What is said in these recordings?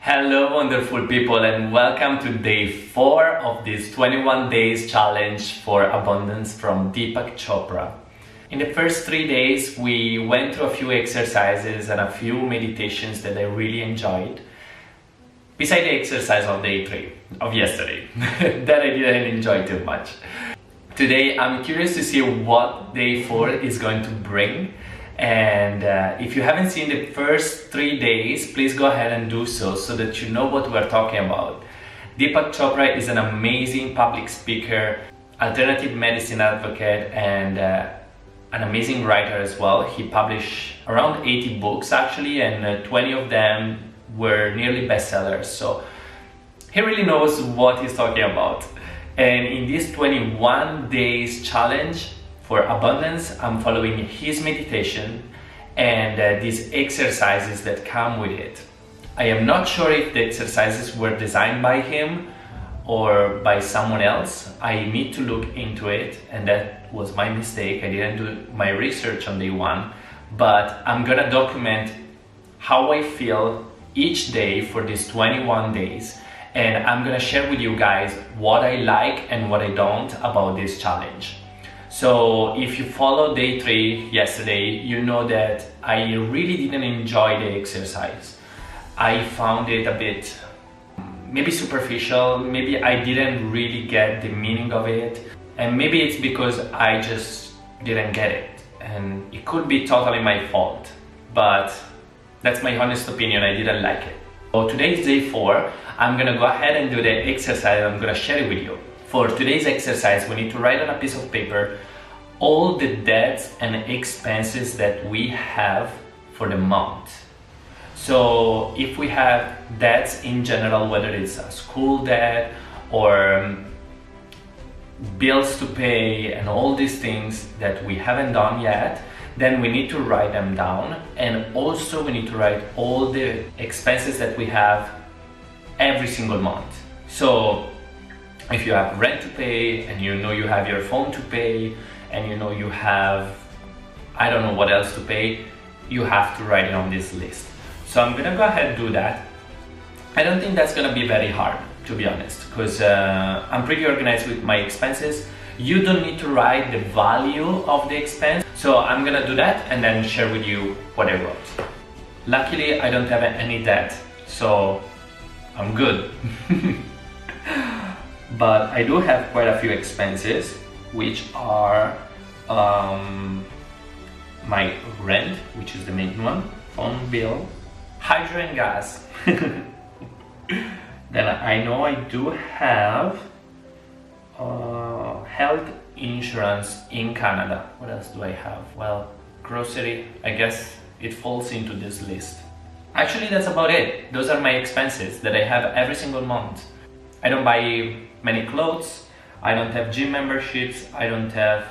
Hello wonderful people, and welcome to day 4 of this 21 days challenge for abundance from Deepak Chopra. In the first 3 days we went through a few exercises and a few meditations that I really enjoyed. Besides the exercise of day 3 of yesterday that I didn't enjoy too much. Today I'm curious to see what day 4 is going to bring. And if you haven't seen the first 3 days, please go ahead and do so that you know what we're talking about. Deepak Chopra is an amazing public speaker, alternative medicine advocate, and an amazing writer as well. He published around 80 books actually, and 20 of them were nearly bestsellers. So he really knows what he's talking about. And in this 21 days challenge for abundance, I'm following his meditation and these exercises that come with it. I am not sure if the exercises were designed by him or by someone else. I need to look into it, and that was my mistake. I didn't do my research on day 1, but I'm gonna document how I feel each day for these 21 days, and I'm gonna share with you guys what I like and what I don't about this challenge. So if you followed day 3 yesterday, you know that I really didn't enjoy the exercise. I found it a bit maybe superficial, maybe I didn't really get the meaning of it, and maybe it's because I just didn't get it, and it could be totally my fault, but that's my honest opinion. I didn't like it. So today is day 4. I'm gonna go ahead and do the exercise. I'm gonna share it with you. For today's exercise, we need to write on a piece of paper all the debts and expenses that we have for the month. So if we have debts in general, whether it's a school debt or bills to pay and all these things that we haven't done yet, then we need to write them down. And also we need to write all the expenses that we have every single month. So if you have rent to pay, and you know you have your phone to pay, and you know you have, I don't know what else to pay, you have to write it on this list. So I'm gonna go ahead and do that. I don't think that's gonna be very hard, to be honest, because I'm pretty organized with my expenses. You don't need to write the value of the expense. So I'm gonna do that and then share with you what I wrote. Luckily, I don't have any debt, so I'm good. But I do have quite a few expenses, which are my rent, which is the main one, phone bill, hydro and gas. Then I know I do have health insurance in Canada. What else do I have? Well, grocery, I guess it falls into this list. Actually, that's about it. Those are my expenses that I have every single month. I don't buy many clothes, I don't have gym memberships, I don't have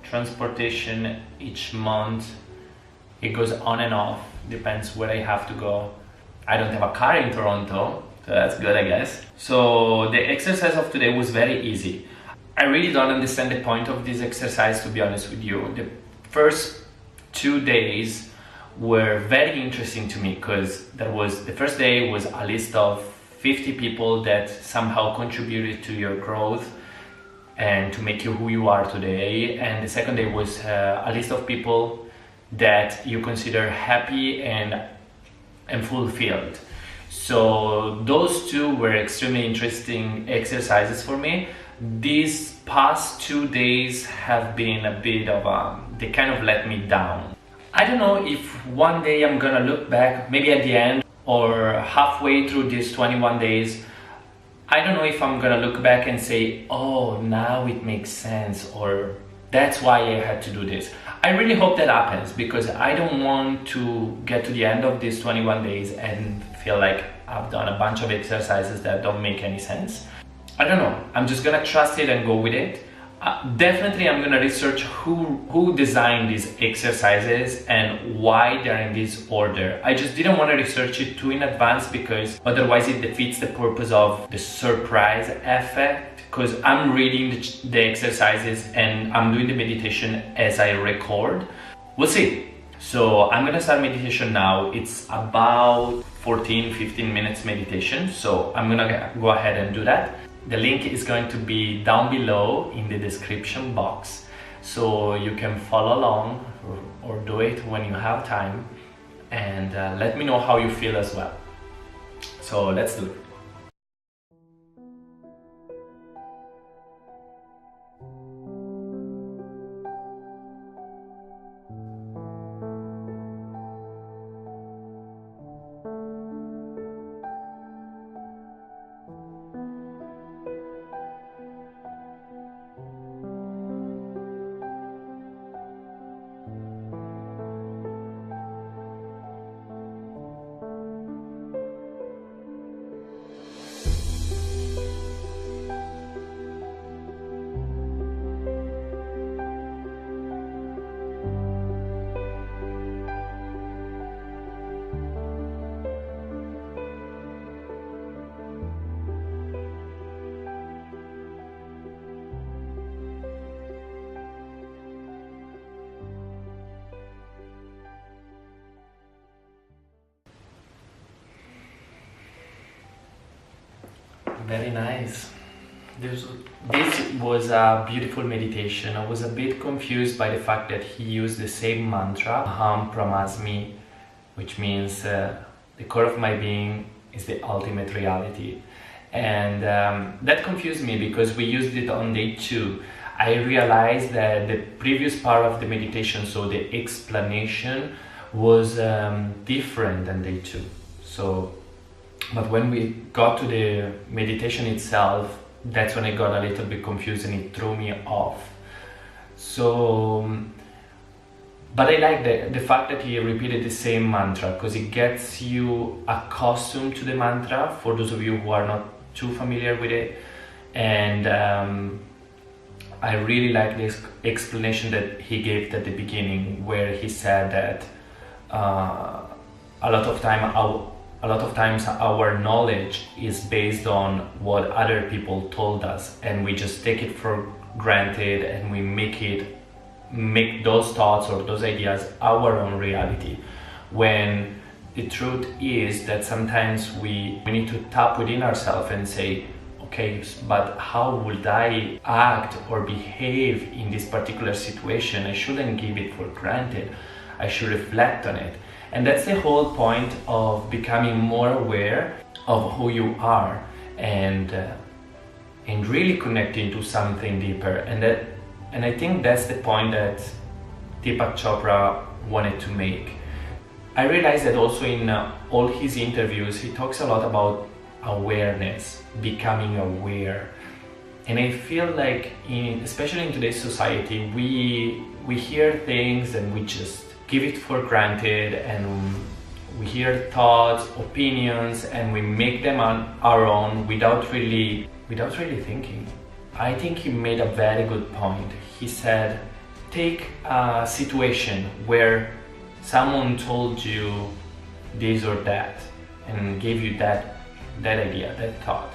transportation each month. It goes on and off, depends where I have to go. I don't have a car in Toronto, so that's good, I guess. So the exercise of today was very easy. I really don't understand the point of this exercise, to be honest with you. The first 2 days were very interesting to me, because the first day was a list of 50 people that somehow contributed to your growth and to make you who you are today. And the second day was a list of people that you consider happy and fulfilled. So those 2 were extremely interesting exercises for me. These past 2 days have been a bit of they kind of let me down. I don't know if one day I'm gonna look back, maybe at the end or halfway through these 21 days, I don't know if I'm gonna look back and say, oh, now it makes sense, or that's why I had to do this. I really hope that happens, because I don't want to get to the end of these 21 days and feel like I've done a bunch of exercises that don't make any sense. I don't know, I'm just gonna trust it and go with it. Definitely I'm gonna research who designed these exercises and why they're in this order. I just didn't want to research it too in advance, because otherwise it defeats the purpose of the surprise effect, because I'm reading the exercises and I'm doing the meditation as I record. We'll see. So I'm gonna start meditation now. It's about 14-15 minutes meditation. So I'm gonna go ahead and do that. The link is going to be down below in the description box, so you can follow along or do it when you have time, and let me know how you feel as well. So let's do it. Very nice. This was a beautiful meditation. I was a bit confused by the fact that he used the same mantra, Aham Brahmasmi, which means the core of my being is the ultimate reality. And that confused me because we used it on day 2. I realized that the previous part of the meditation, so the explanation, was different than day 2. But when we got to the meditation itself, that's when I got a little bit confused and it threw me off. But I like the fact that he repeated the same mantra, because it gets you accustomed to the mantra, for those of you who are not too familiar with it. And I really like this explanation that he gave at the beginning, where he said that a lot of times our knowledge is based on what other people told us, and we just take it for granted and we make those thoughts or those ideas our own reality, when the truth is that sometimes we need to tap within ourselves and say, okay, but how would I act or behave in this particular situation? I shouldn't give it for granted. I should reflect on it. And that's the whole point of becoming more aware of who you are, and really connecting to something deeper. And I think that's the point that Deepak Chopra wanted to make. I realized that also in all his interviews, he talks a lot about awareness, becoming aware. And I feel like, especially in today's society, we hear things and we just give it for granted, and we hear thoughts, opinions, and we make them on our own without really thinking. I think he made a very good point. He said, take a situation where someone told you this or that and gave you that idea, that thought.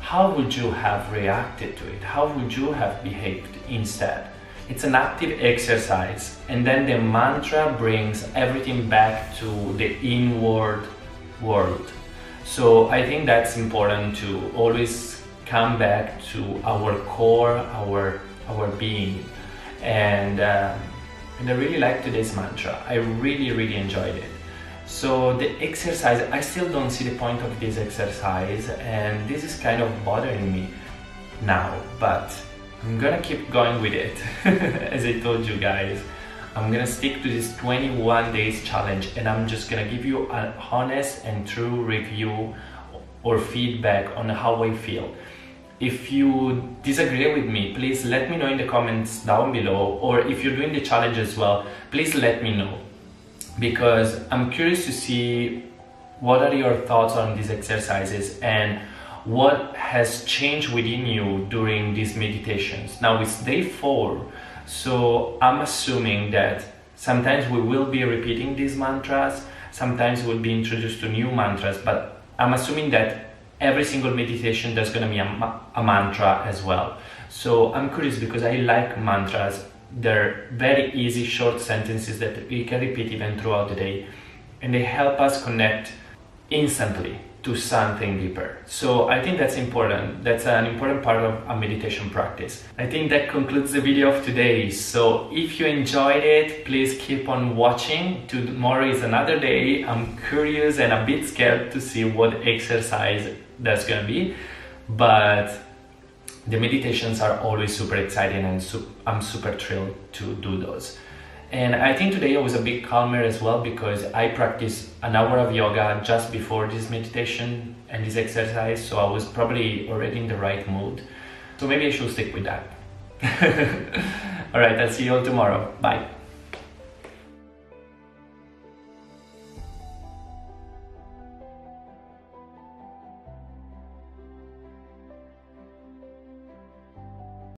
How would you have reacted to it? How would you have behaved instead? It's an active exercise, and then the mantra brings everything back to the inward world. So I think that's important, to always come back to our core, our being. And I really like today's mantra. I really enjoyed it. So the exercise, I still don't see the point of this exercise, and this is kind of bothering me now, but I'm gonna keep going with it. As I told you guys, I'm gonna stick to this 21 days challenge, and I'm just gonna give you an honest and true review or feedback on how I feel. If you disagree with me, please let me know in the comments down below, or if you're doing the challenge as well, please let me know, because I'm curious to see what are your thoughts on these exercises and what has changed within you during these meditations. Now it's day 4, so I'm assuming that sometimes we will be repeating these mantras, sometimes we'll be introduced to new mantras, but I'm assuming that every single meditation there's gonna be a mantra as well. So I'm curious, because I like mantras. They're very easy, short sentences that we can repeat even throughout the day, and they help us connect instantly to something deeper. So I think that's important. That's an important part of a meditation practice. I think that concludes the video of today. So if you enjoyed it, please keep on watching. Tomorrow is another day. I'm curious and a bit scared to see what exercise that's gonna be, but the meditations are always super exciting and I'm super thrilled to do those. And I think today I was a bit calmer as well because I practiced an hour of yoga just before this meditation and this exercise, so I was probably already in the right mood. So maybe I should stick with that. Alright, I'll see you all tomorrow. Bye.